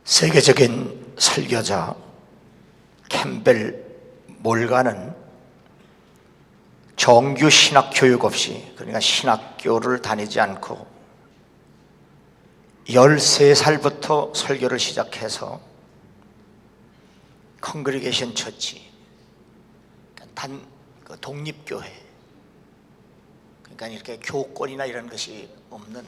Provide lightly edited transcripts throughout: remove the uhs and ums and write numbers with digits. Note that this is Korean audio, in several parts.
세계적인 설교자 캠벨 몰간은 정규 신학 교육 없이, 그러니까 신학교를 다니지 않고 13살부터 설교를 시작해서 컨그리게이션 처치, 독립교회, 그러니까 이렇게 교권이나 이런 것이 없는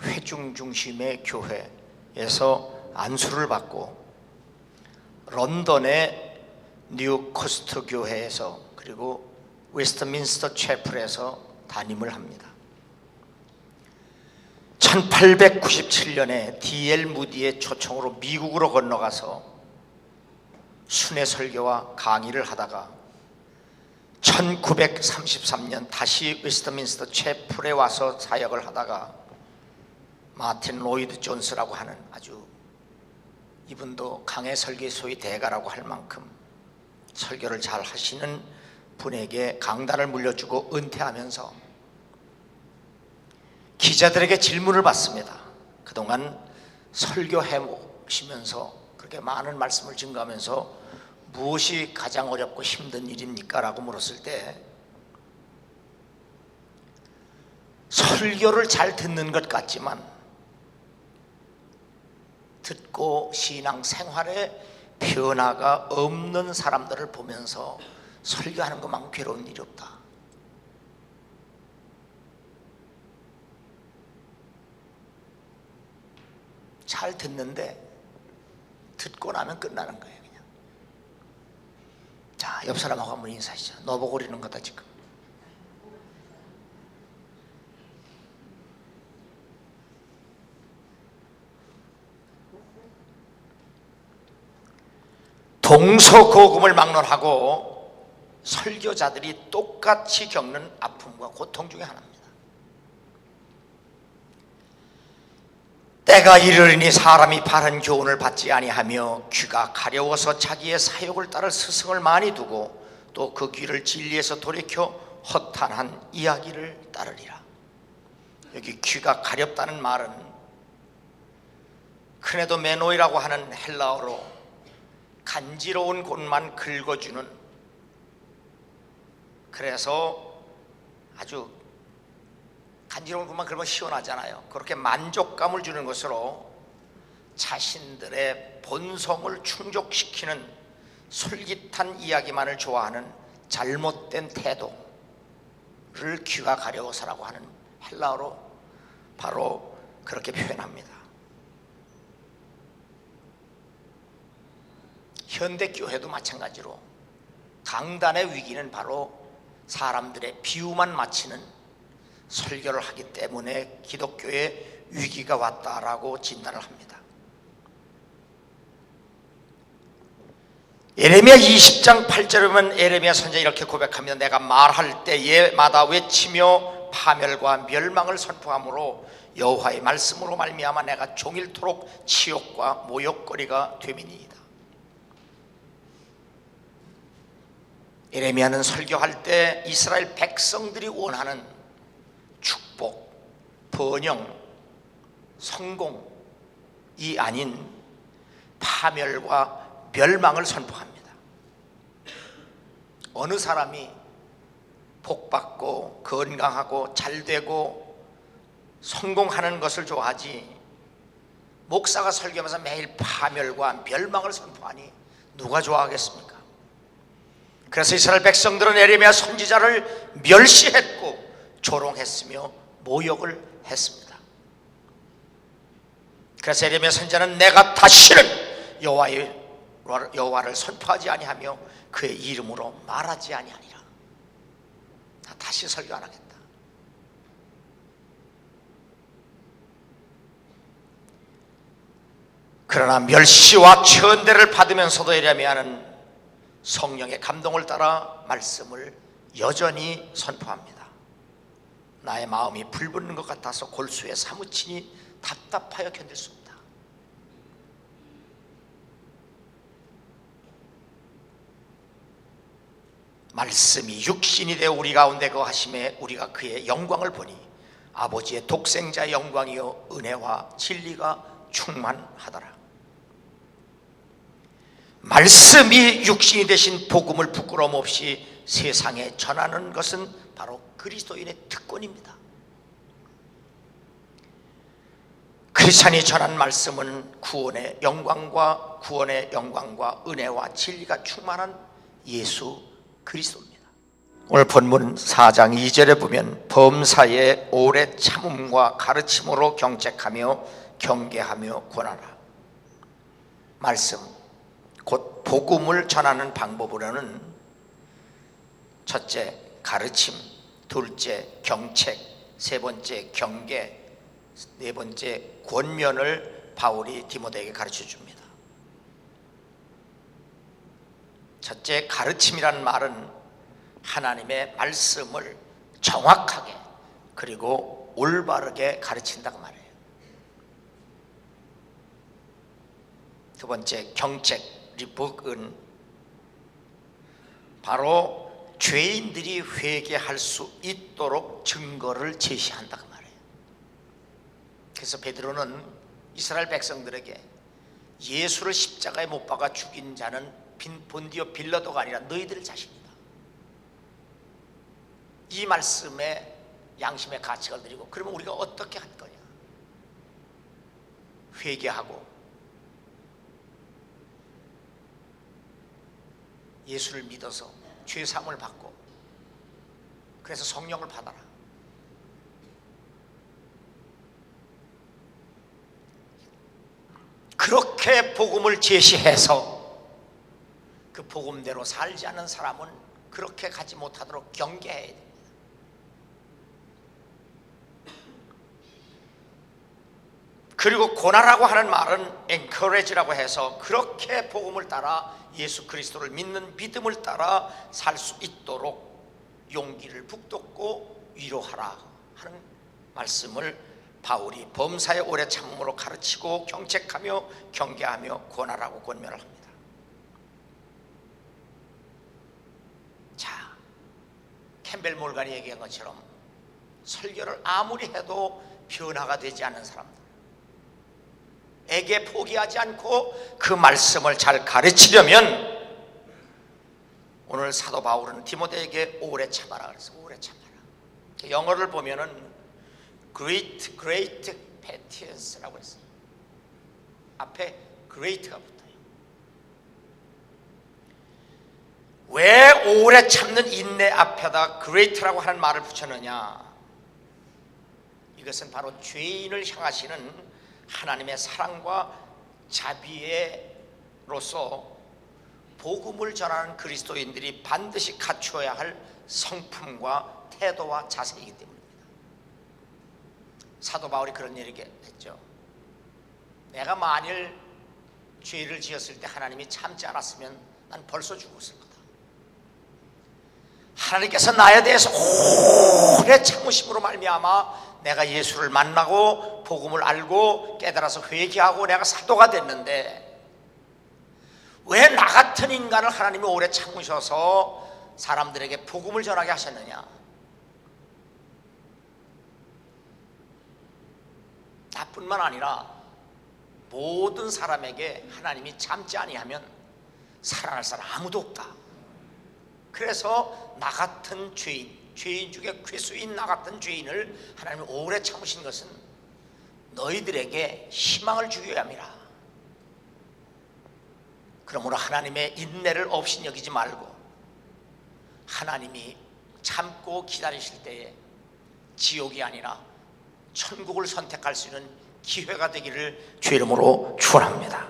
회중 중심의 교회에서 안수를 받고 런던의 뉴코스트 교회에서 그리고 웨스트민스터 채플에서 담임을 합니다. 1897년에 D.L. 무디의 초청으로 미국으로 건너가서 순회 설교와 강의를 하다가 1933년 다시 웨스트민스터 채플에 와서 사역을 하다가 마틴 로이드 존스라고 하는 아주 이분도 강해 설교소의 대가라고 할 만큼 설교를 잘 하시는 분에게 강단을 물려주고 은퇴하면서 기자들에게 질문을 받습니다. 그동안 설교해 오시면서 그렇게 많은 말씀을 증거하면서 무엇이 가장 어렵고 힘든 일입니까? 라고 물었을 때 설교를 잘 듣는 것 같지만 듣고 신앙 생활에 변화가 없는 사람들을 보면서 설교하는 것만큼 괴로운 일이 없다. 잘 듣는데 듣고 나면 끝나는 거예요. 그냥. 자, 옆 사람하고 한번 인사하시죠. 너 보고 그러는 거다 지금. 동서고금을 막론하고 설교자들이 똑같이 겪는 아픔과 고통 중에 하나입니다. 때가 이르리니 사람이 바른 교훈을 받지 아니하며 귀가 가려워서 자기의 사욕을 따를 스승을 많이 두고 또 그 귀를 진리에서 돌이켜 허탄한 이야기를 따르리라. 여기 귀가 가렵다는 말은 크네도 메노이라고 하는 헬라어로 간지러운 곳만 긁어주는, 그래서 아주 간지러운 곳만 긁으면 시원하잖아요. 그렇게 만족감을 주는 것으로 자신들의 본성을 충족시키는 솔깃한 이야기만을 좋아하는 잘못된 태도를 귀가 가려워서라고 하는 헬라어로 바로 그렇게 표현합니다. 현대교회도 마찬가지로 강단의 위기는 바로 사람들의 비유만 맞히는 설교를 하기 때문에 기독교의 위기가 왔다라고 진단을 합니다. 예레미야 20장 8절에 보면 예레미야 선지자 이렇게 고백하며 내가 말할 때에마다 외치며 파멸과 멸망을 선포하므로 여호와의 말씀으로 말미암아 내가 종일토록 치욕과 모욕거리가 됨이니이다. 예레미야는 설교할 때 이스라엘 백성들이 원하는 축복, 번영, 성공이 아닌 파멸과 멸망을 선포합니다. 어느 사람이 복받고 건강하고 잘되고 성공하는 것을 좋아하지 목사가 설교하면서 매일 파멸과 멸망을 선포하니 누가 좋아하겠습니까? 그래서 이스라엘 백성들은 예레미야 선지자를 멸시했고 조롱했으며 모욕을 했습니다. 그래서 예레미야 선지자는 내가 다시는 여호와를 선포하지 아니하며 그의 이름으로 말하지 아니하니라. 나 다시 설교 안 하겠다. 그러나 멸시와 천대를 받으면서도 예레미야는 성령의 감동을 따라 말씀을 여전히 선포합니다. 나의 마음이 불붙는 것 같아서 골수에 사무치니 답답하여 견딜 수 없다. 말씀이 육신이 되어 우리 가운데 거하심에 우리가 그의 영광을 보니 아버지의 독생자의 영광이요 은혜와 진리가 충만하더라. 말씀이 육신이 되신 복음을 부끄러움 없이 세상에 전하는 것은 바로 그리스도인의 특권입니다. 크리스찬이 전한 말씀은 구원의 영광과 은혜와 진리가 충만한 예수 그리스도입니다. 오늘 본문 4장 2절에 보면 범사의 오래 참음과 가르침으로 경책하며 경계하며 권하라. 말씀, 곧 복음을 전하는 방법으로는 첫째 가르침, 둘째 경책, 세 번째 경계, 네 번째 권면을 바울이 디모데에게 가르쳐 줍니다. 첫째 가르침이라는 말은 하나님의 말씀을 정확하게 그리고 올바르게 가르친다고 말해요. 두 번째 경책, 리복은 바로 죄인들이 회개할 수 있도록 증거를 제시한다고 말해요. 그래서 베드로는 이스라엘 백성들에게 예수를 십자가에 못 박아 죽인 자는 본디오 빌라도가 아니라 너희들 자신이다. 이 말씀에 양심의 가책을 드리고 그러면 우리가 어떻게 할 거냐? 회개하고 예수를 믿어서 죄 사함을 받고 그래서 성령을 받아라. 그렇게 복음을 제시해서 그 복음대로 살지 않는 사람은 그렇게 가지 못하도록 경계해야 됩니다. 그리고 고난하라고 하는 말은 encourage라고 해서 그렇게 복음을 따라 예수 그리스도를 믿는 믿음을 따라 살 수 있도록 용기를 북돋고 위로하라 하는 말씀을 바울이 범사의 오래 참음으로 가르치고 경책하며 경계하며 권하라고 권면을 합니다. 자, 캠벨 몰간이 얘기한 것처럼 설교를 아무리 해도 변화가 되지 않는 사람들에게 포기하지 않고 그 말씀을 잘 가르치려면 오늘 사도 바울은 디모데에게 오래 참아라 그래서 오래 참아라. 영어를 보면은 great patience라고 했어요. 앞에 great가 붙어요. 왜 오래 참는 인내 앞에다 great라고 하는 말을 붙였느냐? 이것은 바로 죄인을 향하시는 하나님의 사랑과 자비로서 복음을 전하는 그리스도인들이 반드시 갖추어야 할 성품과 태도와 자세이기 때문입니다. 사도 바울이 그런 얘기를 했죠. 내가 만일 죄를 지었을 때 하나님이 참지 않았으면 난 벌써 죽었을 거다. 하나님께서 나에 대해서 오래 참으심으로 말미암아 내가 예수를 만나고 복음을 알고 깨달아서 회개하고 내가 사도가 됐는데 왜 나 같은 인간을 하나님이 오래 참으셔서 사람들에게 복음을 전하게 하셨느냐? 나뿐만 아니라 모든 사람에게 하나님이 참지 아니하면 살아날 사람 아무도 없다. 그래서 나 같은 죄인 중에 괴수인 나 같은 죄인을 하나님이 오래 참으신 것은 너희들에게 희망을 주기 위함이라. 그러므로 하나님의 인내를 없이 여기지 말고 하나님이 참고 기다리실 때에 지옥이 아니라 천국을 선택할 수 있는 기회가 되기를 주의 이름으로 축원합니다.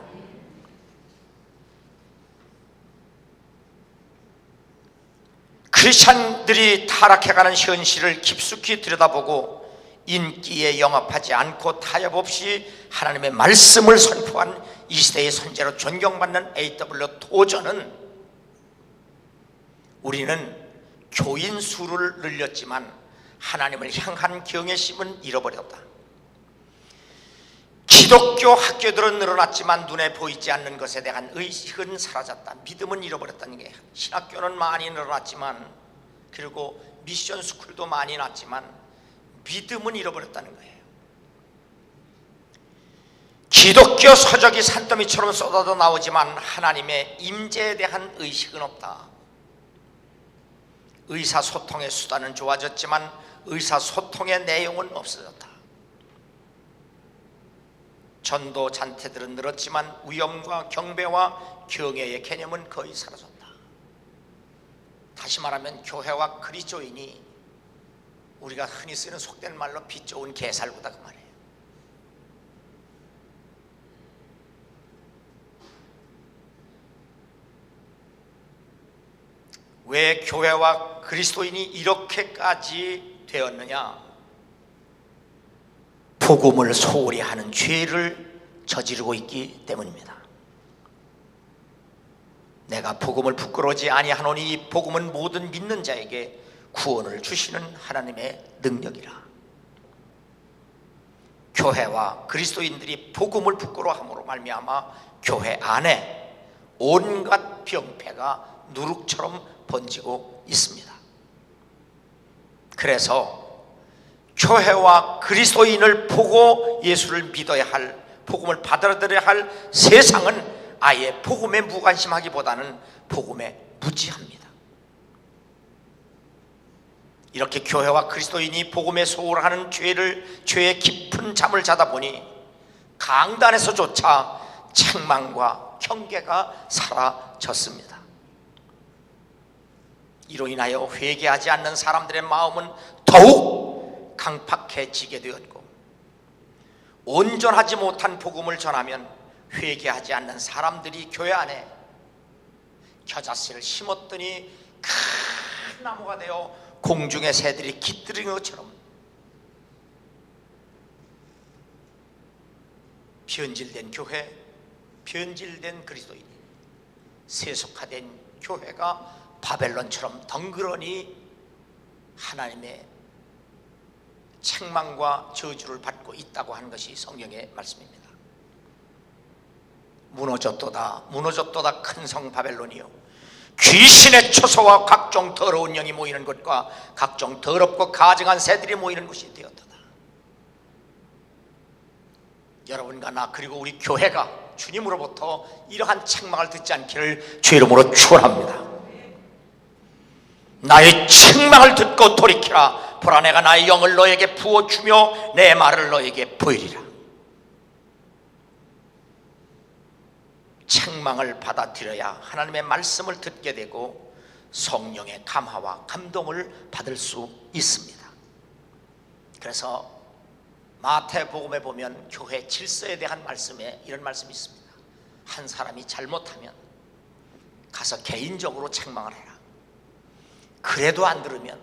크리스찬들이 타락해가는 현실을 깊숙이 들여다보고 인기에 영합하지 않고 타협 없이 하나님의 말씀을 선포한 이 시대의 선제로 존경받는 A.W. 토저는 우리는 교인 수를 늘렸지만 하나님을 향한 경외심은 잃어버렸다. 기독교 학교들은 늘어났지만 눈에 보이지 않는 것에 대한 의식은 사라졌다. 믿음은 잃어버렸다는 게 신학교는 많이 늘어났지만 그리고 미션 스쿨도 많이 났지만 믿음은 잃어버렸다는 거예요. 기독교 서적이 산더미처럼 쏟아져 나오지만 하나님의 임재에 대한 의식은 없다. 의사소통의 수단은 좋아졌지만 의사소통의 내용은 없어졌다. 전도 잔태들은 늘었지만 위엄과 경배와 경애의 개념은 거의 사라졌다. 다시 말하면 교회와 그리스도인이 우리가 흔히 쓰는 속된 말로 빚 좋은 개살구다 그 말이에요. 왜 교회와 그리스도인이 이렇게까지 되었느냐? 복음을 소홀히 하는 죄를 저지르고 있기 때문입니다. 내가 복음을 부끄러워하지 아니하노니 이 복음은 모든 믿는 자에게 구원을 주시는 하나님의 능력이라. 교회와 그리스도인들이 복음을 부끄러워함으로 말미암아 교회 안에 온갖 병폐가 누룩처럼 번지고 있습니다. 그래서 교회와 그리스도인을 보고 예수를 믿어야 할, 복음을 받아들여야 할 세상은 아예 복음에 무관심하기보다는 복음에 무지합니다. 이렇게 교회와 그리스도인이 복음에 소홀하는 죄의 깊은 잠을 자다 보니 강단에서조차 책망과 경계가 사라졌습니다. 이로 인하여 회개하지 않는 사람들의 마음은 더욱 강팍해지게 되었고, 온전하지 못한 복음을 전하면 회개하지 않는 사람들이 교회 안에 겨자씨를 심었더니 큰 나무가 되어 공중의 새들이 깃들인 것처럼 변질된 교회, 변질된 그리스도인이, 세속화된 교회가 바벨론처럼 덩그러니 하나님의 책망과 저주를 받고 있다고 하는 것이 성경의 말씀입니다. 무너졌도다, 무너졌도다 큰 성 바벨론이요, 귀신의 초소와 각종 더러운 영이 모이는 곳과 각종 더럽고 가증한 새들이 모이는 곳이 되었도다. 여러분과 나 그리고 우리 교회가 주님으로부터 이러한 책망을 듣지 않기를 주 이름으로 축원합니다. 나의 책망을 듣고 돌이키라. 보라, 내가 나의 영을 너에게 부어주며 내 말을 너에게 보이리라. 책망을 받아들여야 하나님의 말씀을 듣게 되고 성령의 감화와 감동을 받을 수 있습니다. 그래서 마태복음에 보면 교회 질서에 대한 말씀에 이런 말씀이 있습니다. 한 사람이 잘못하면 가서 개인적으로 책망을 해라. 그래도 안 들으면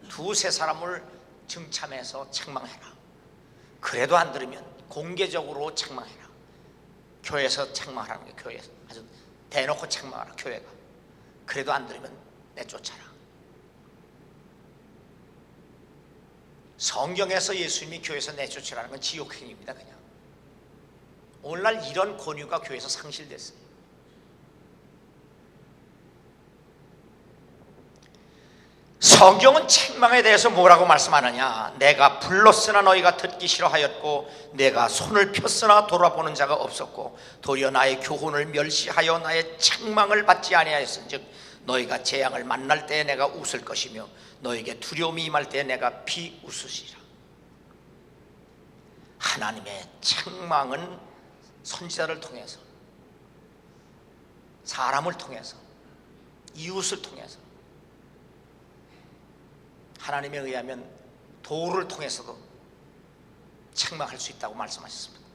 두세 사람을 증참해서 책망해라. 그래도 안 들으면 공개적으로 책망해라. 교회에서 책망하라는 게, 교회에서 아주 대놓고 책망하라. 교회가 그래도 안 들으면 내쫓아라. 성경에서 예수님이 교회에서 내쫓으라는 건 지옥행위입니다. 그냥 오늘날 이런 권유가 교회에서 상실됐어요. 성경은 책망에 대해서 뭐라고 말씀하느냐? 내가 불렀으나 너희가 듣기 싫어하였고 내가 손을 폈으나 돌아보는 자가 없었고 도리어 나의 교훈을 멸시하여 나의 책망을 받지 아니하였은즉 너희가 재앙을 만날 때에 내가 웃을 것이며 너에게 두려움이 임할 때에 내가 비웃으시리라. 하나님의 책망은 선지자를 통해서, 사람을 통해서, 이웃을 통해서, 하나님에 의하면 도를 통해서도 책망할 수 있다고 말씀하셨습니다.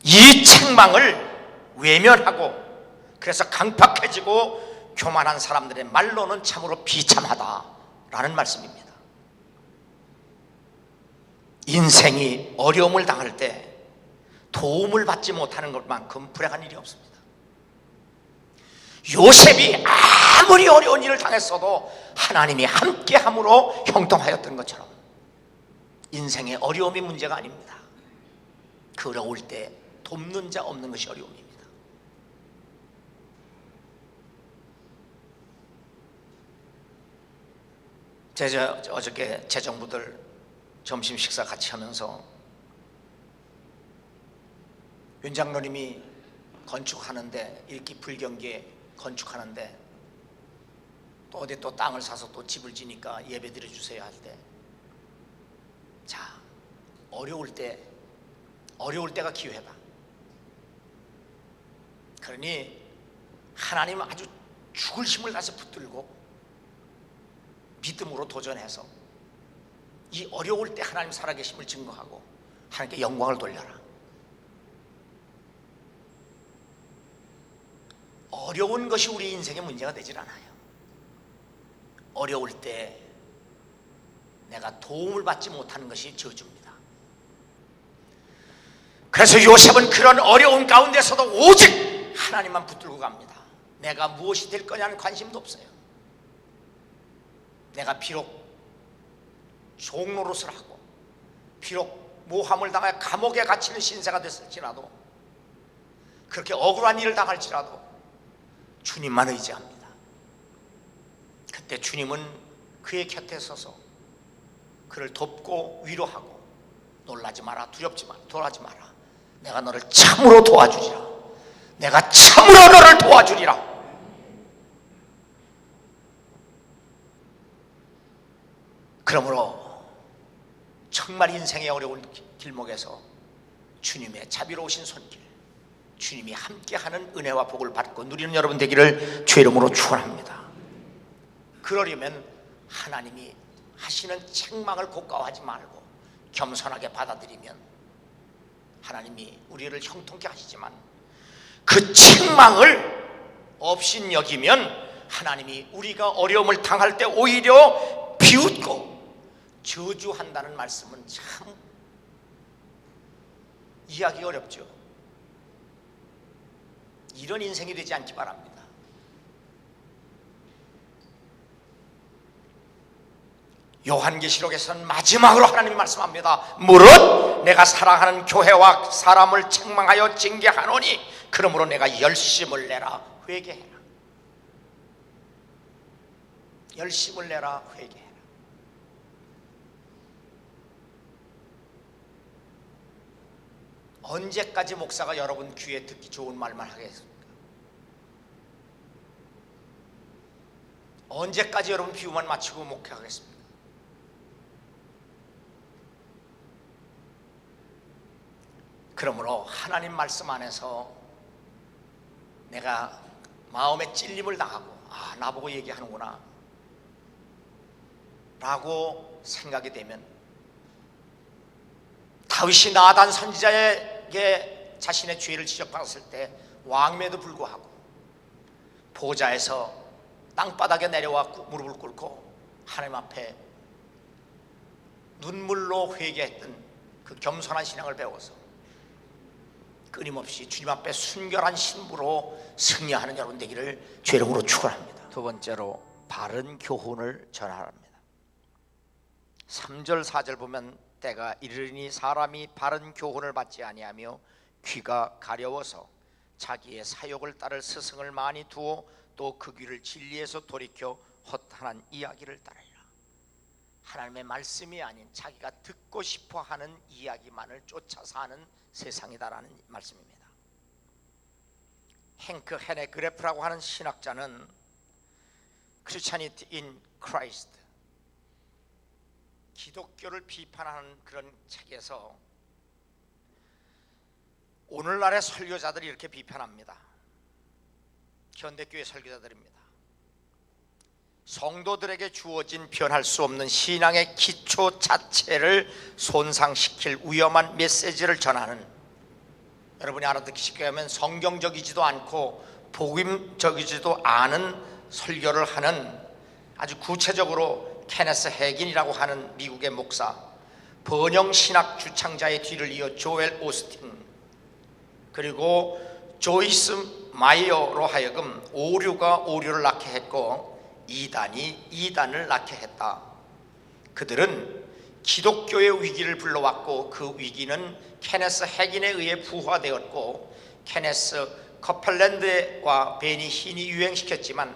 이 책망을 외면하고 그래서 강팍해지고 교만한 사람들의 말로는 참으로 비참하다라는 말씀입니다. 인생이 어려움을 당할 때 도움을 받지 못하는 것만큼 불행한 일이 없습니다. 요셉이 아무리 어려운 일을 당했어도 하나님이 함께함으로 형통하였던 것처럼 인생의 어려움이 문제가 아닙니다. 그 어려울 때 돕는 자 없는 것이 어려움입니다. 어저께 재정부들 점심 식사 같이 하면서 윤 장로님이 건축하는데, 이렇게 불경기에 건축하는데 또 어디 또 땅을 사서 또 집을 지니까 예배 드려주세요 할 때, 자, 어려울 때가 기회다. 그러니 하나님은 아주 죽을 힘을 다해서 붙들고 믿음으로 도전해서 이 어려울 때 하나님 살아계심을 증거하고 하나님께 영광을 돌려라. 어려운 것이 우리 인생의 문제가 되질 않아요. 어려울 때 내가 도움을 받지 못하는 것이 저주입니다. 그래서 요셉은 그런 어려운 가운데서도 오직 하나님만 붙들고 갑니다. 내가 무엇이 될 거냐는 관심도 없어요. 내가 비록 종노릇을 하고 비록 모함을 당하여 감옥에 갇히는 신세가 됐을지라도, 그렇게 억울한 일을 당할지라도 주님만 의지합니다. 그때 주님은 그의 곁에 서서 그를 돕고 위로하고, 놀라지 마라, 두렵지 마라, 돌아지 마라, 내가 너를 참으로 도와주리라, 내가 참으로 너를 도와주리라. 그러므로 정말 인생의 어려운 길목에서 주님의 자비로우신 손길, 주님이 함께하는 은혜와 복을 받고 누리는 여러분 되기를 주의 이름으로 축원합니다. 그러려면 하나님이 하시는 책망을 고가워하지 말고 겸손하게 받아들이면 하나님이 우리를 형통케 하시지만, 그 책망을 없인 여기면 하나님이 우리가 어려움을 당할 때 오히려 비웃고 저주한다는 말씀은 참 이해하기 어렵죠. 이런 인생이 되지 않기 바랍니다. 요한계시록에서는 마지막으로 하나님이 말씀합니다. 무릇 내가 사랑하는 교회와 사람을 책망하여 징계하노니 그러므로 내가 열심을 내라, 회개해라. 열심을 내라, 회개해라. 언제까지 목사가 여러분 귀에 듣기 좋은 말만 하겠습니까? 언제까지 여러분 비유만 맞추고 목회하겠습니까? 그러므로 하나님 말씀 안에서 내가 마음에 찔림을 당하고, 아, 나보고 얘기하는구나 라고 생각이 되면, 다윗이 나단 선지자에게 자신의 죄를 지적받았을 때 왕임에도 불구하고 보좌에서 땅바닥에 내려와 무릎을 꿇고 하나님 앞에 눈물로 회개했던 그 겸손한 신앙을 배워서 끊임없이 주님 앞에 순결한 신부로 승리하는 여러분 되기를 주의 이름으로 축원합니다. 두 번째로, 바른 교훈을 전하랍니다. 3절 4절 보면, 때가 이르니 사람이 바른 교훈을 받지 아니하며 귀가 가려워서 자기의 사욕을 따를 스승을 많이 두어 또 그 귀를 진리에서 돌이켜 헛한 이야기를 따르리라. 하나님의 말씀이 아닌 자기가 듣고 싶어하는 이야기만을 쫓아 사는 세상이다라는 말씀입니다. 행크 헤네그레프라고 하는 신학자는 Christianity in Christ, 기독교를 비판하는 그런 책에서 오늘날의 설교자들이 이렇게 비판합니다. 현대교회 설교자들입니다. 성도들에게 주어진 변할 수 없는 신앙의 기초 자체를 손상시킬 위험한 메시지를 전하는, 여러분이 알아듣기 쉽게 하면 성경적이지도 않고 복음적이지도 않은 설교를 하는, 아주 구체적으로 케네스 해긴이라고 하는 미국의 목사, 번영신학 주창자의 뒤를 이어 조엘 오스틴, 그리고 조이스 마이어로 하여금 오류가 오류를 낳게 했고 이단이 이단을 낳게 했다. 그들은 기독교의 위기를 불러왔고 그 위기는 케네스 해긴에 의해 부화되었고 케네스 커플랜드와 베니 흰이 유행시켰지만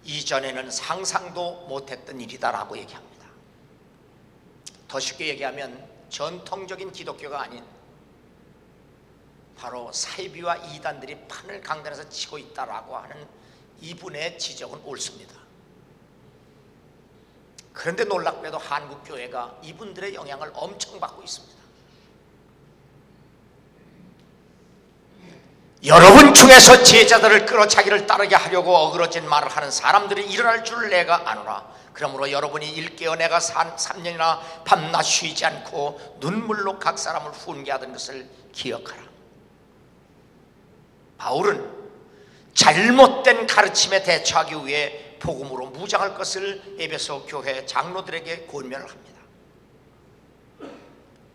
이전에는 상상도 못했던 일이다라고 얘기합니다. 더 쉽게 얘기하면 전통적인 기독교가 아닌 바로 사이비와 이단들이 판을 강단에서 치고 있다라고 하는 이분의 지적은 옳습니다. 그런데 놀랍게도 한국교회가 이분들의 영향을 엄청 받고 있습니다. 여러분 중에서 제자들을 끌어 자기를 따르게 하려고 어그러진 말을 하는 사람들이 일어날 줄 내가 아노라. 그러므로 여러분이 일깨어 내가 3년이나 밤낮 쉬지 않고 눈물로 각 사람을 훈계하던 것을 기억하라. 바울은 잘못된 가르침에 대처하기 위해 복음으로 무장할 것을 에베소 교회 장로들에게 권면을 합니다.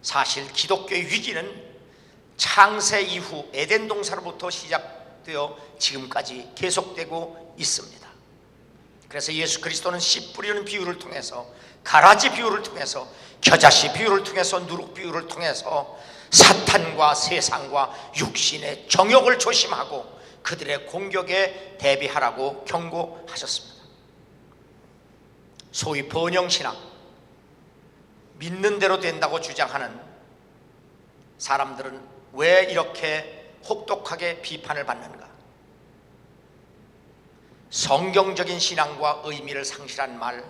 사실 기독교의 위기는 창세 이후 에덴 동산으로부터 시작되어 지금까지 계속되고 있습니다. 그래서 예수 그리스도는 씨 뿌리는 비유를 통해서, 가라지 비유를 통해서, 겨자씨 비유를 통해서, 누룩 비유를 통해서 사탄과 세상과 육신의 정욕을 조심하고 그들의 공격에 대비하라고 경고하셨습니다. 소위 번영신앙, 믿는 대로 된다고 주장하는 사람들은 왜 이렇게 혹독하게 비판을 받는가? 성경적인 신앙과 의미를 상실한 말,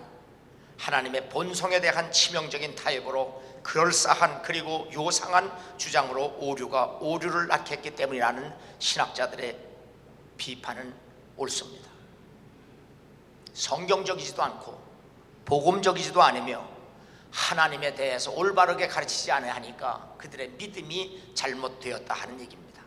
하나님의 본성에 대한 치명적인 타협으로 그럴싸한 그리고 요상한 주장으로 오류가 오류를 낳게 했기 때문이라는 신학자들의 비판은 옳습니다. 성경적이지도 않고 복음적이지도 않으며 하나님에 대해서 올바르게 가르치지 않아야 하니까 그들의 믿음이 잘못되었다 하는 얘기입니다.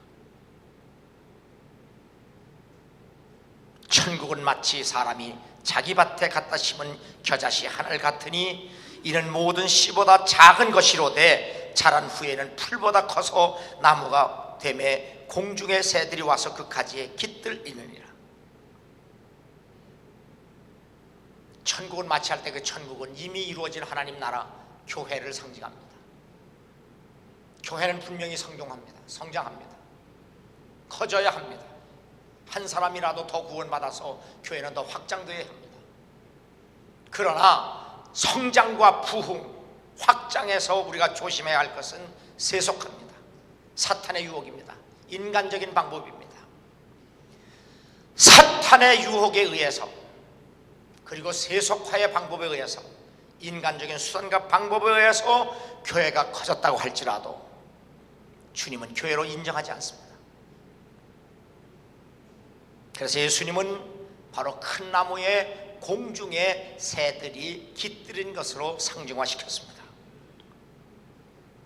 천국은 마치 사람이 자기 밭에 갖다 심은 겨자씨 하늘 같으니 이는 모든 씨보다 작은 것이로되 자란 후에는 풀보다 커서 나무가 되매 공중의 새들이 와서 그 가지에 깃들이느니라. 천국은 마치 할 때 그 천국은 이미 이루어진 하나님 나라 교회를 상징합니다. 교회는 분명히 성장합니다. 커져야 합니다. 한 사람이라도 더 구원받아서 교회는 더 확장되어야 합니다. 그러나 성장과 부흥, 확장에서 우리가 조심해야 할 것은 세속합니다. 사탄의 유혹입니다. 인간적인 방법입니다. 사탄의 유혹에 의해서 그리고 세속화의 방법에 의해서 인간적인 수단과 방법에 의해서 교회가 커졌다고 할지라도 주님은 교회로 인정하지 않습니다. 그래서 예수님은 바로 큰 나무에 공중에 새들이 깃들인 것으로 상징화시켰습니다.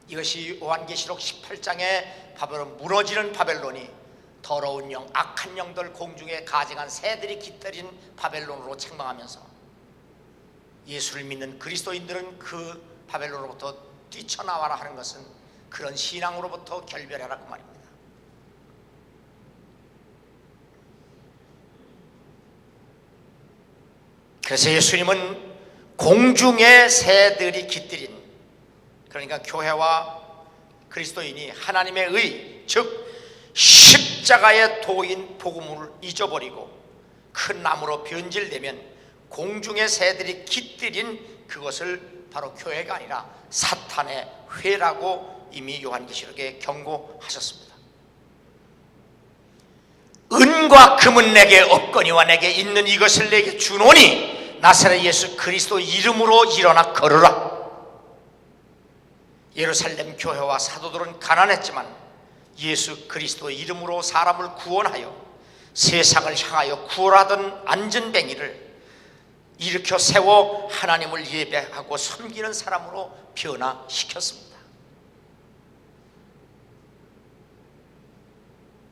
이것이 요한계시록 18장에 바벨론, 무너지는 바벨론이 더러운 영, 악한 영들, 공중에 가증한 새들이 깃들인 바벨론으로 책망하면서 예수를 믿는 그리스도인들은 그 바벨론으로부터 뛰쳐나와라 하는 것은 그런 신앙으로부터 결별하라 그 말입니다. 그래서 예수님은 공중에 새들이 깃들인, 그러니까 교회와 그리스도인이 하나님의 의, 즉 십자가의 도인 복음을 잊어버리고 큰 나무로 변질되면 공중의 새들이 깃들인 그것을 바로 교회가 아니라 사탄의 회라고 이미 요한계시록에 경고하셨습니다. 은과 금은 내게 없거니와 내게 있는 이것을 내게 주노니 나사렛 예수 그리스도 이름으로 일어나 걸으라. 예루살렘 교회와 사도들은 가난했지만 예수 그리스도의 이름으로 사람을 구원하여 세상을 향하여 구원하던 안전뱅이를 일으켜 세워 하나님을 예배하고 섬기는 사람으로 변화시켰습니다.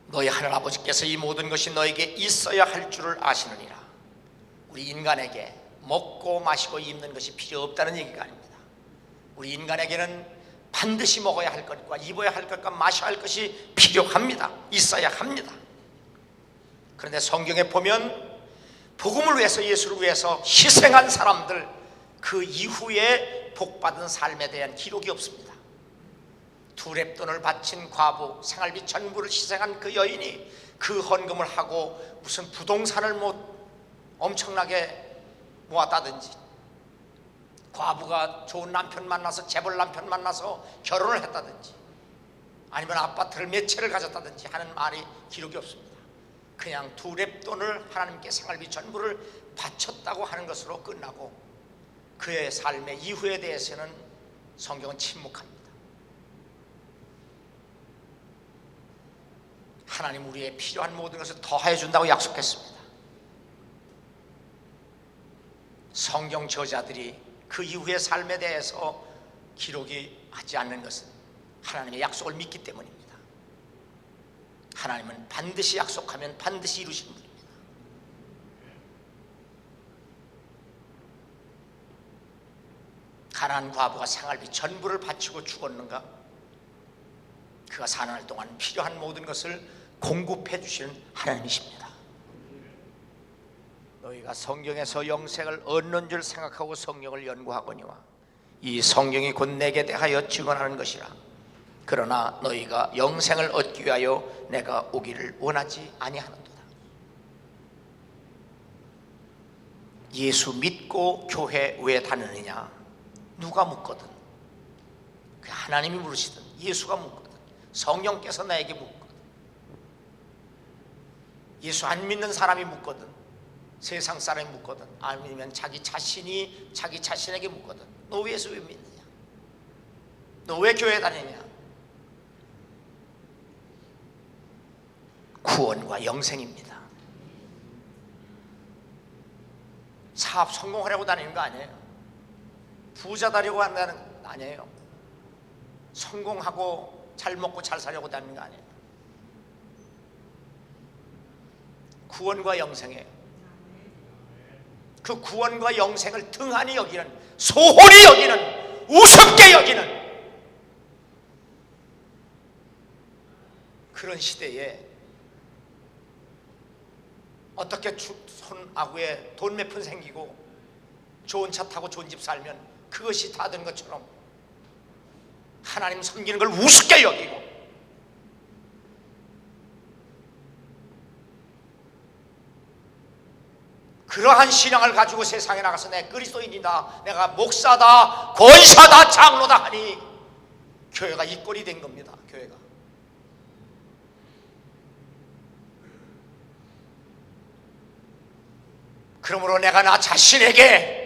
너희 하늘아버지께서 이 모든 것이 너에게 있어야 할 줄을 아시느니라. 우리 인간에게 먹고 마시고 입는 것이 필요 없다는 얘기가 아닙니다. 우리 인간에게는 반드시 먹어야 할 것과 입어야 할 것과 마셔야 할 것이 필요합니다. 있어야 합니다. 그런데 성경에 보면 복음을 위해서, 예수를 위해서 희생한 사람들, 그 이후에 복받은 삶에 대한 기록이 없습니다. 두 렙돈을 바친 과부, 생활비 전부를 희생한 그 여인이 그 헌금을 하고 무슨 부동산을 못 엄청나게 모았다든지, 과부가 좋은 남편 만나서, 재벌 남편 만나서 결혼을 했다든지, 아니면 아파트를 몇 채를 가졌다든지 하는 말이 기록이 없습니다. 그냥 두 렙돈을 하나님께 생활비 전부를 바쳤다고 하는 것으로 끝나고, 그의 삶의 이후에 대해서는 성경은 침묵합니다. 하나님 우리의 필요한 모든 것을 더해 준다고 약속했습니다. 성경 저자들이 그 이후의 삶에 대해서 기록이 하지 않는 것은 하나님의 약속을 믿기 때문입니다. 하나님은 반드시 약속하면 반드시 이루시는 분입니다. 가나안 과부가 생활비 전부를 바치고 죽었는가? 그가 사는 날 동안 필요한 모든 것을 공급해 주시는 하나님이십니다. 너희가 성경에서 영생을 얻는 줄 생각하고 성경을 연구하거니와 이 성경이 곧 내게 대하여 증언하는 것이라. 그러나 너희가 영생을 얻기 위하여 내가 오기를 원하지 아니하는도다. 예수 믿고 교회 왜 다니느냐? 누가 묻거든, 하나님이 물으시든 예수가 묻거든, 성령께서 나에게 묻거든, 예수 안 믿는 사람이 묻거든, 세상 사람이 묻거든, 아니면 자기 자신이 자기 자신에게 묻거든, 너 왜 예수 왜 믿느냐? 너 왜 교회 다니냐? 구원과 영생입니다. 사업 성공하려고 다니는 거 아니에요. 부자 되려고 한다는 거 아니에요. 성공하고 잘 먹고 잘 살려고 다니는 거 아니에요. 구원과 영생이에요. 그 구원과 영생을 등한히 여기는, 소홀히 여기는, 우습게 여기는 그런 시대에 어떻게 손아구에 돈 몇 푼 생기고 좋은 차 타고 좋은 집 살면 그것이 다 된 것처럼 하나님 섬기는 걸 우습게 여기고, 그러한 신앙을 가지고 세상에 나가서 내 그리스도인이다, 내가 목사다, 권사다, 장로다 하니 교회가 이 꼴이 된 겁니다. 교회가. 그러므로 내가 나 자신에게,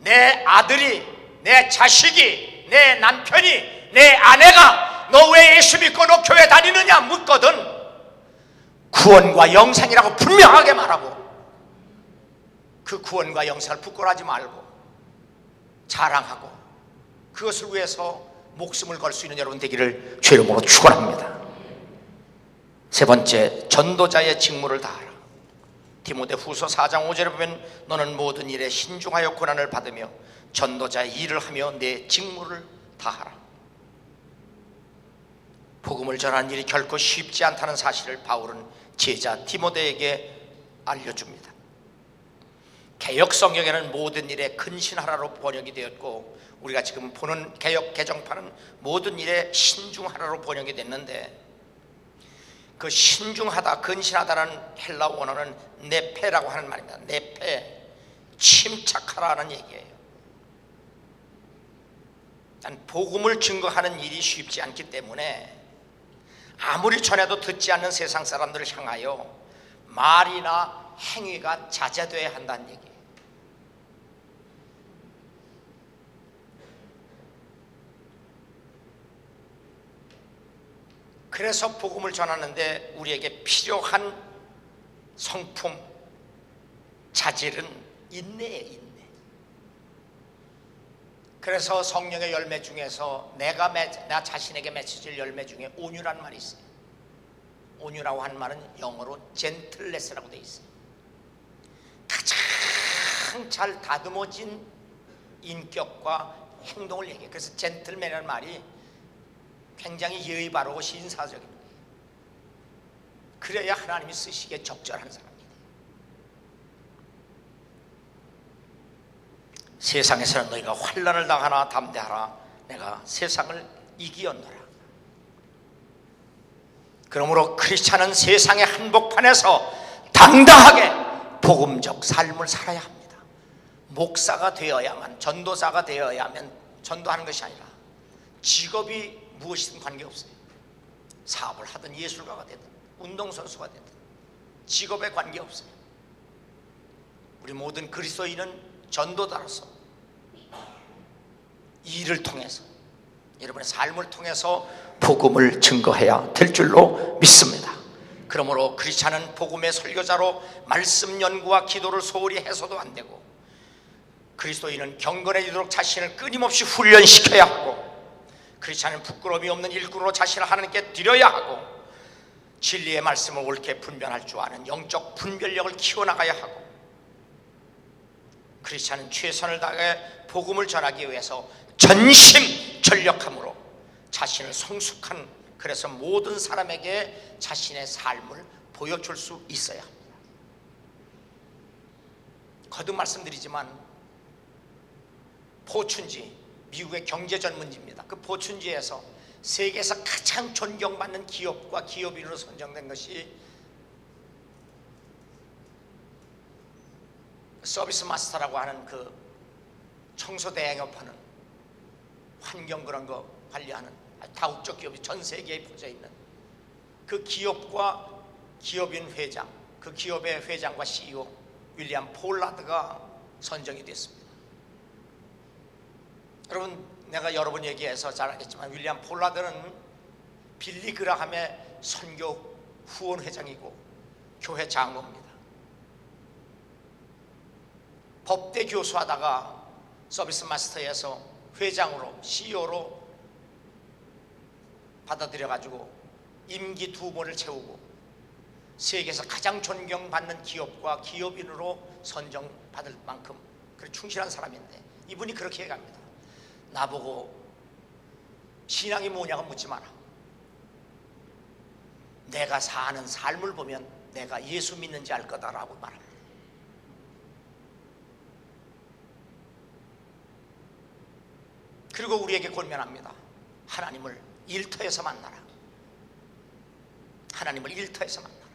내 아들이, 내 자식이, 내 남편이, 내 아내가 너 왜 예수 믿고 너 교회 다니느냐 묻거든, 구원과 영생이라고 분명하게 말하고, 그 구원과 영생을 부끄러워하지 말고 자랑하고 그것을 위해서 목숨을 걸 수 있는 여러분 되기를 주의 이름으로 축원합니다. 세 번째, 전도자의 직무를 다하라. 디모데후서 4장 5절에 보면 너는 모든 일에 신중하여 고난을 받으며 전도자의 일을 하며 내 직무를 다하라. 복음을 전하는 일이 결코 쉽지 않다는 사실을 바울은 제자 디모데에게 알려줍니다. 개역 성경에는 모든 일에 근신하라로 번역이 되었고, 우리가 지금 보는 개역 개정판은 모든 일에 신중하라로 번역이 됐는데, 그 신중하다, 근신하다라는 헬라 원어는 네페라고 하는 말입니다. 네페, 침착하라는 얘기예요. 복음을 증거하는 일이 쉽지 않기 때문에 아무리 전해도 듣지 않는 세상 사람들을 향하여 말이나 행위가 자제되어야 한다는 얘기예요. 그래서 복음을 전하는데 우리에게 필요한 성품, 자질은 인내예요. 인내. 그래서 성령의 열매 중에서 나 자신에게 맺혀질 열매 중에 온유란 말이 있어요. 온유라고 하는 말은 영어로 젠틀레스라고 되어 있어요. 가장 잘 다듬어진 인격과 행동을 얘기해요. 그래서 젠틀맨이라는 말이 굉장히 예의 바르고 신사적입니다. 그래야 하나님이 쓰시기에 적절한 사람입니다. 세상에서는 너희가 환난을 당하나 담대하라. 내가 세상을 이기었노라. 그러므로 크리스찬은 세상의 한복판에서 당당하게 복음적 삶을 살아야 합니다. 목사가 되어야만, 전도사가 되어야만 전도하는 것이 아니라 직업이 무엇이든 관계없어요. 사업을 하든 예술가가 되든 운동선수가 되든 직업에 관계없어요. 우리 모든 그리스도인은 전도자로서 이 일을 통해서, 여러분의 삶을 통해서 복음을 증거해야 될 줄로 믿습니다. 그러므로 크리스찬은 복음의 설교자로 말씀 연구와 기도를 소홀히 해서도 안 되고, 그리스도인은 경건해지도록 자신을 끊임없이 훈련시켜야 하고, 크리스찬은 부끄러움이 없는 일꾼으로 자신을 하나님께 드려야 하고, 진리의 말씀을 옳게 분별할 줄 아는 영적 분별력을 키워나가야 하고, 크리스찬은 최선을 다해 복음을 전하기 위해서 전심전력함으로 자신을 성숙한, 그래서 모든 사람에게 자신의 삶을 보여줄 수 있어야 합니다. 거듭 말씀드리지만 포춘지, 미국의 경제 전문지입니다. 그 포춘지에서 세계에서 가장 존경받는 기업과 기업인으로 선정된 것이 서비스 마스터라고 하는 그 청소 대행업하는 환경 그런 거 관리하는 다국적 기업이 전 세계에 퍼져 있는 그 기업과 기업인 회장, 그 기업의 회장과 CEO 윌리엄 폴라드가 선정이 됐습니다. 여러분, 내가 여러 번 얘기해서 잘 알겠지만 윌리엄 폴라드는 빌리 그라함의 선교 후원 회장이고 교회 장로입니다. 법대 교수하다가 서비스 마스터에서 회장으로, CEO로 받아들여가지고 임기 2번을 채우고 세계에서 가장 존경받는 기업과 기업인으로 선정받을 만큼 그렇게 충실한 사람인데, 이분이 그렇게 해갑니다. 나보고 신앙이 뭐냐고 묻지 마라. 내가 사는 삶을 보면 내가 예수 믿는지 알 거다라고 말합니다. 그리고 우리에게 권면합니다. 하나님을 일터에서 만나라. 하나님을 일터에서 만나라.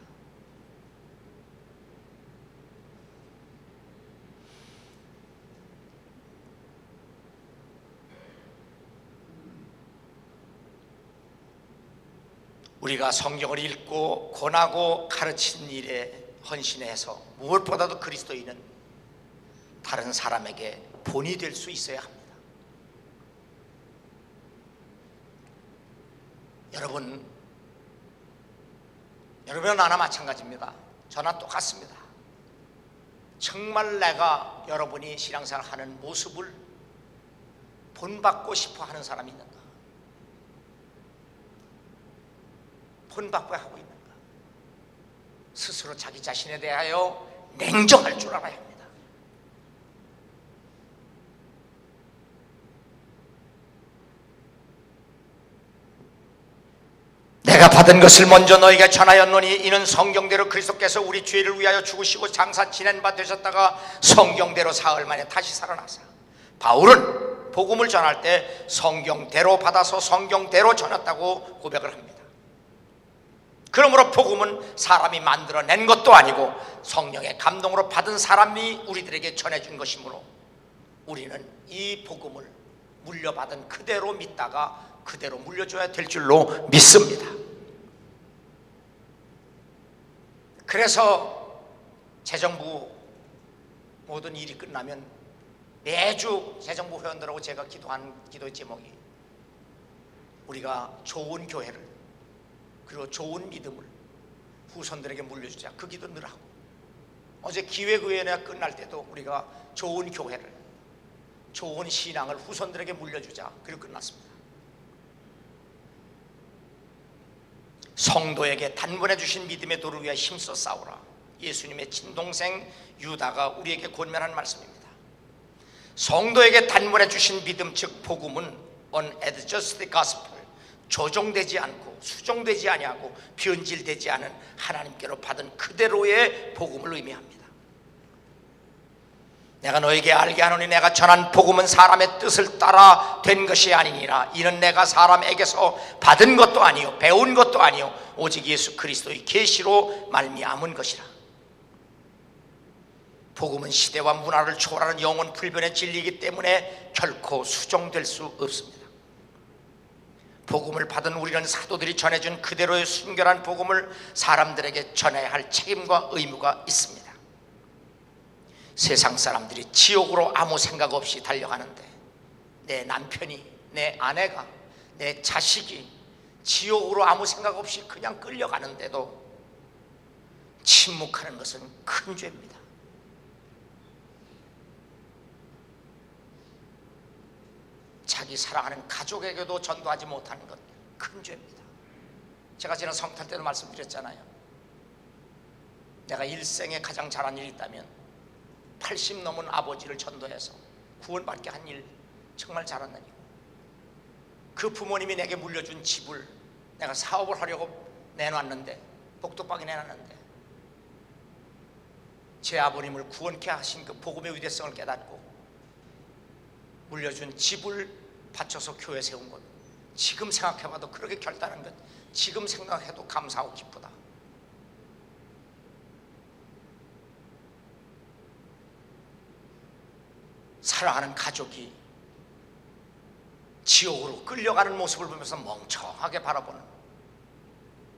우리가 성경을 읽고 권하고 가르치는 일에 헌신해서 무엇보다도 그리스도인은 다른 사람에게 본이 될 수 있어야 합니다. 여러분은 나나 마찬가지입니다. 저나 똑같습니다. 정말 내가 여러분이 신앙생활 하는 모습을 본받고 싶어 하는 사람이 있는가? 본받고 하고 있는가? 스스로 자기 자신에 대하여 냉정할 줄 알아야 합니다. 내가 받은 것을 먼저 너희에게 전하였노니 이는 성경대로 그리스도께서 우리 죄를 위하여 죽으시고 장사 지낸 바 되셨다가 성경대로 사흘 만에 다시 살아나사. 바울은 복음을 전할 때 성경대로 받아서 성경대로 전했다고 고백을 합니다. 그러므로 복음은 사람이 만들어낸 것도 아니고 성령의 감동으로 받은 사람이 우리들에게 전해준 것이므로 우리는 이 복음을 물려받은 그대로 믿다가 그대로 물려줘야 될 줄로 믿습니다. 그래서 재정부 모든 일이 끝나면 매주 재정부 회원들하고 제가 기도한 기도의 제목이 우리가 좋은 교회를 그리고 좋은 믿음을 후손들에게 물려주자, 그 기도 늘 하고, 어제 기획의회가 끝날 때도 우리가 좋은 교회를, 좋은 신앙을 후손들에게 물려주자, 그리고 끝났습니다. 성도에게 단번에 주신 믿음의 도를 위해 힘써 싸우라. 예수님의 친동생 유다가 우리에게 권면한 말씀입니다. 성도에게 단번에 주신 믿음, 즉 복음은 unadjusted gospel, 조정되지 않고 수정되지 아니하고 변질되지 않은 하나님께로 받은 그대로의 복음을 의미합니다. 내가 너에게 알게 하노니 내가 전한 복음은 사람의 뜻을 따라 된 것이 아니니라. 이는 내가 사람에게서 받은 것도 아니요 배운 것도 아니요 오직 예수 그리스도의 계시로 말미암은 것이라. 복음은 시대와 문화를 초월하는 영원 불변의 진리이기 때문에 결코 수정될 수 없습니다. 복음을 받은 우리는 사도들이 전해준 그대로의 순결한 복음을 사람들에게 전해야 할 책임과 의무가 있습니다. 세상 사람들이 지옥으로 아무 생각 없이 달려가는데 내 남편이, 내 아내가, 내 자식이 지옥으로 아무 생각 없이 그냥 끌려가는데도 침묵하는 것은 큰 죄입니다. 자기 사랑하는 가족에게도 전도하지 못하는 것 큰 죄입니다. 제가 지난 성탄 때도 말씀드렸잖아요. 내가 일생에 가장 잘한 일이 있다면 80 넘은 아버지를 전도해서 구원받게 한 일, 정말 잘한 일이고, 그 부모님이 내게 물려준 집을 내가 사업을 하려고 내놨는데, 복덕방에 내놨는데 제 아버님을 구원케 하신 그 복음의 위대성을 깨닫고 물려준 집을 바쳐서 교회 세운 것, 지금 생각해봐도 그렇게 결단한 것, 지금 생각해도 감사하고 기쁘다. 사랑하는 가족이 지옥으로 끌려가는 모습을 보면서 멍청하게 바라보는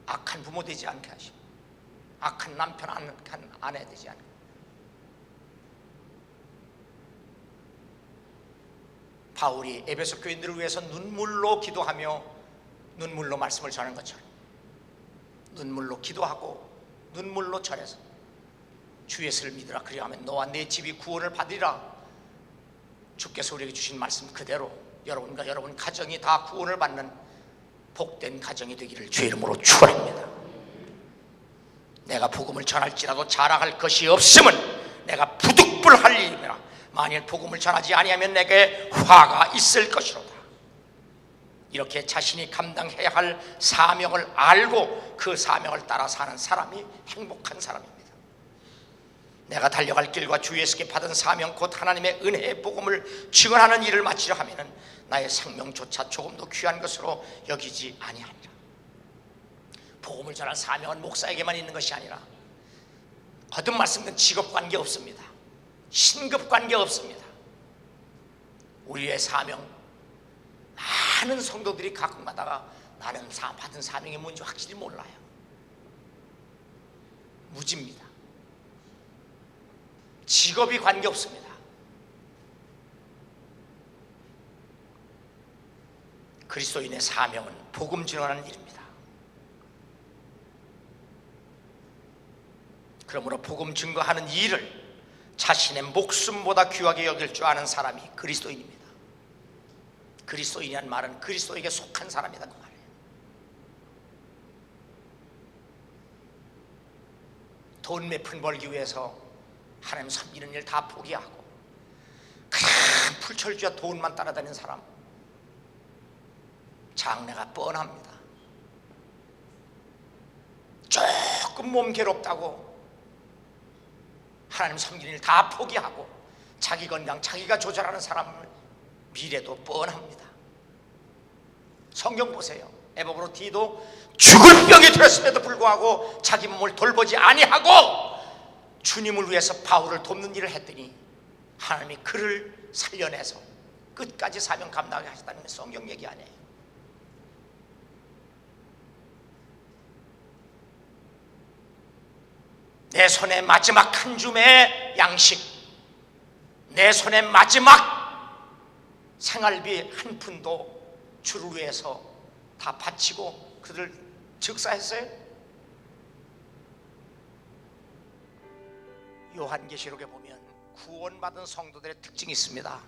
악한 부모 되지 않게 하시고, 악한 남편, 악한 아내 되지 않게. 바울이 에베소 교인들을 위해서 눈물로 기도하며 눈물로 말씀을 전한 것처럼 눈물로 기도하고 눈물로 전해서 주 예수를 믿으라, 그리하면 너와 내 집이 구원을 받으리라. 주께서 우리에게 주신 말씀 그대로 여러분과 여러분 가정이 다 구원을 받는 복된 가정이 되기를 주의 이름으로 축원합니다. 내가 복음을 전할지라도 자랑할 것이 없음은 내가 부득불할 일이라. 만일 복음을 전하지 아니하면 내게 화가 있을 것이로다. 이렇게 자신이 감당해야 할 사명을 알고 그 사명을 따라 사는 사람이 행복한 사람입니다. 내가 달려갈 길과 주 예수께 받은 사명 곧 하나님의 은혜의 복음을 증언하는 일을 마치려 하면은 나의 생명조차 조금도 귀한 것으로 여기지 아니하리라. 복음을 전할 사명은 목사에게만 있는 것이 아니라 거듭 말씀드린 직업 관계 없습니다. 신급 관계 없습니다. 우리의 사명, 많은 성도들이 가끔 가다가 나는 받은 사명이 뭔지 확실히 몰라요. 무지입니다. 직업이 관계 없습니다. 그리스도인의 사명은 복음 전하는 일입니다. 그러므로 복음 증거하는 일을 자신의 목숨보다 귀하게 여길 줄 아는 사람이 그리스도인입니다. 그리스도인이란 말은 그리스도에게 속한 사람이다, 그 말이에요. 돈 몇 푼 벌기 위해서 하나님 섬기는 일 다 포기하고 그냥 풀철주야 돈만 따라다니는 사람, 장래가 뻔합니다. 조금 몸 괴롭다고 하나님 섬기는 일 다 포기하고 자기 건강 자기가 조절하는 사람은 미래도 뻔합니다. 성경 보세요. 에바브로 죽을 병이 들었음에도 불구하고 자기 몸을 돌보지 아니하고 주님을 위해서 바울을 돕는 일을 했더니 하나님이 그를 살려내서 끝까지 사명 감당하게 하셨다는 게 성경 얘기 아니에요. 내 손에 마지막 한 줌의 양식, 내 손에 마지막 생활비 한 푼도 주를 위해서 다 바치고 그들을 즉사했어요. 요한계시록에 보면 구원받은 성도들의 특징이 있습니다.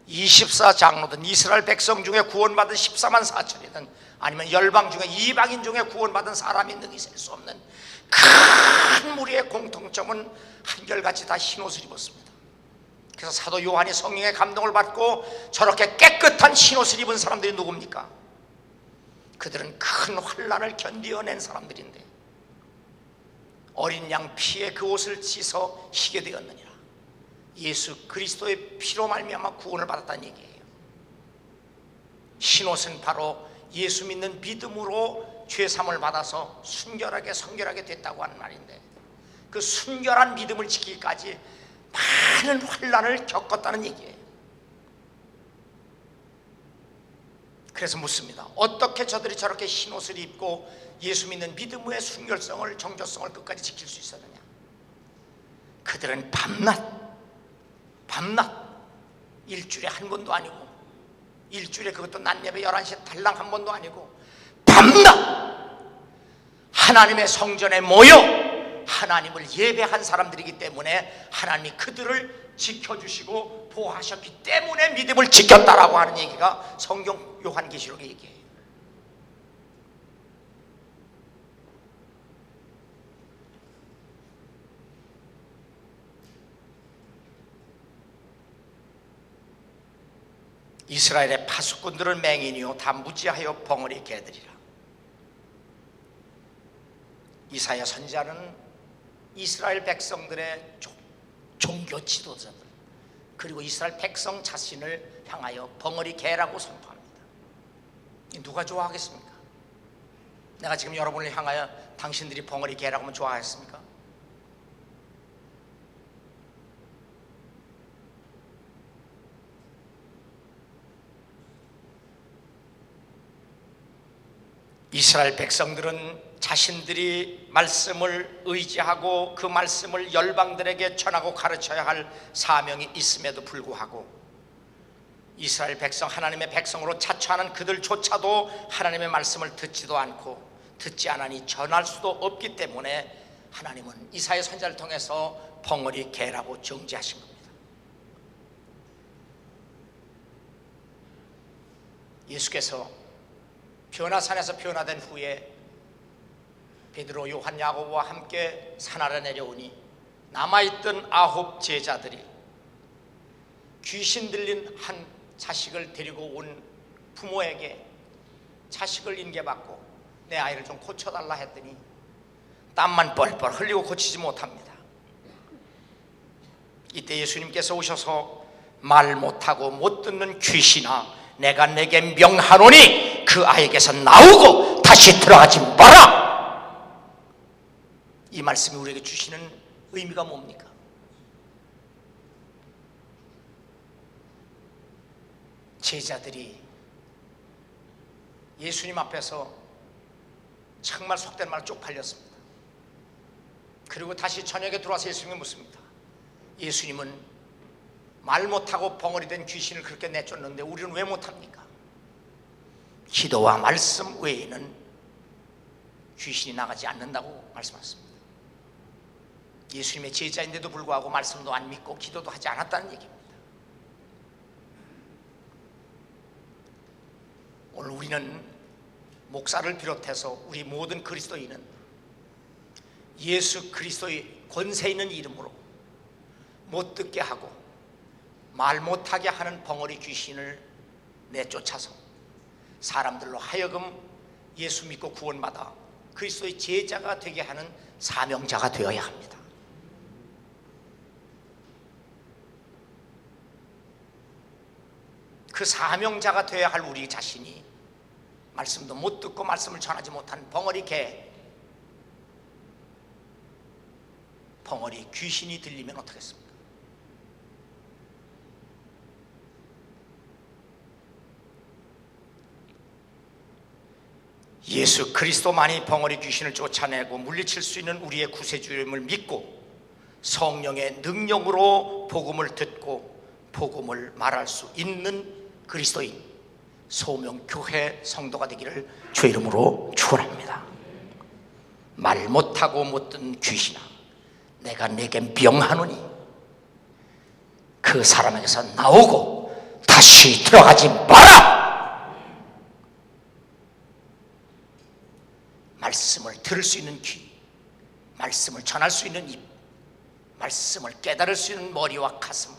24장로든 이스라엘 백성 중에 구원받은 14만 4천이든 아니면 열방 중에 이방인 중에 구원받은 사람이 능히 셀 수 없는 큰 무리의 공통점은 한결같이 다 흰옷을 입었습니다. 그래서 사도 요한이 성령의 감동을 받고 저렇게 깨끗한 흰옷을 입은 사람들이 누굽니까? 그들은 큰 환난을 견디어낸 사람들인데 어린 양 피에 그 옷을 씻어 희게 되었느니라. 예수 그리스도의 피로 말미암아 구원을 받았다는 얘기예요. 흰옷은 바로 예수 믿는 믿음으로 죄 사함을 받아서 순결하게 성결하게 됐다고 하는 말인데, 그 순결한 믿음을 지키기까지 많은 환난을 겪었다는 얘기예요. 그래서 묻습니다. 어떻게 저들이 저렇게 흰 옷을 입고 예수 믿는 믿음의 순결성을, 정결성을 끝까지 지킬 수 있었느냐? 그들은 밤낮 일주일에 한 번도 아니고, 일주일에 그것도 낮 예배 11시에 달랑 한 번도 아니고 밤낮 하나님의 성전에 모여 하나님을 예배한 사람들이기 때문에 하나님이 그들을 지켜주시고 보호하셨기 때문에 믿음을 지켰다라고 하는 얘기가 성경 요한계시록의 얘기예요. 이스라엘의 파수꾼들은 맹인이요 다 무지하여 벙어리 개들이라. 이사야 선지자는 이스라엘 백성들의 종교 지도자들, 그리고 이스라엘 백성 자신을 향하여 벙어리 개라고 선포합니다. 누가 좋아하겠습니까? 내가 지금 여러분을 향하여 당신들이 벙어리 개라고 하면 좋아하겠습니까? 이스라엘 백성들은 자신들이 말씀을 의지하고 그 말씀을 열방들에게 전하고 가르쳐야 할 사명이 있음에도 불구하고 이스라엘 백성, 하나님의 백성으로 자처하는 그들조차도 하나님의 말씀을 듣지도 않고 듣지 않으니 전할 수도 없기 때문에 하나님은 이사야 선지자를 통해서 벙어리 개라고 정죄하신 겁니다. 예수께서 변화산에서 변화된 후에 베드로, 요한, 야고보와 함께 산 아래 내려오니 남아있던 9 제자들이 귀신 들린 한 자식을 데리고 온 부모에게 자식을 인계받고 내 아이를 좀 고쳐달라 했더니 땀만 뻘뻘 흘리고 고치지 못합니다. 이때 예수님께서 오셔서 말 못하고 못 듣는 귀신아, 내가 내게 명하노니 그 아이에게서 나오고 다시 들어가지 마라. 이 말씀이 우리에게 주시는 의미가 뭡니까? 제자들이 예수님 앞에서 정말 속된 말로 쪽팔렸습니다. 그리고 다시 저녁에 들어와서 예수님을 묻습니다. 예수님은 말 못하고 벙어리 된 귀신을 그렇게 내쫓는데 우리는 왜 못합니까? 기도와 말씀 외에는 귀신이 나가지 않는다고 말씀하셨습니다. 예수님의 제자인데도 불구하고 말씀도 안 믿고 기도도 하지 않았다는 얘기입니다. 오늘 우리는 목사를 비롯해서 우리 모든 그리스도인은 예수 그리스도의 권세 있는 이름으로 못 듣게 하고 말 못하게 하는 벙어리 귀신을 내쫓아서 사람들로 하여금 예수 믿고 구원받아 그리스도의 제자가 되게 하는 사명자가 되어야 합니다. 그 사명자가 되어야 할 우리 자신이 말씀도 못 듣고 말씀을 전하지 못한 벙어리 개, 벙어리 귀신이 들리면 어떻겠습니까? 예수 그리스도만이 벙어리 귀신을 쫓아내고 물리칠 수 있는 우리의 구세주임을 믿고 성령의 능력으로 복음을 듣고 복음을 말할 수 있는 그리스도인 소명교회 성도가 되기를 주의 이름으로 축원합니다. 말 못하고 못 듣는 귀신아, 내가 내게 명하노니 그 사람에게서 나오고 다시 들어가지 마라. 말씀을 들을 수 있는 귀, 말씀을 전할 수 있는 입, 말씀을 깨달을 수 있는 머리와 가슴,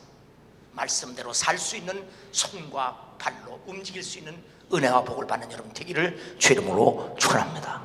말씀대로 살 수 있는 손과 발로 움직일 수 있는 은혜와 복을 받는 여러분 되기를 주의 이름으로 축원합니다.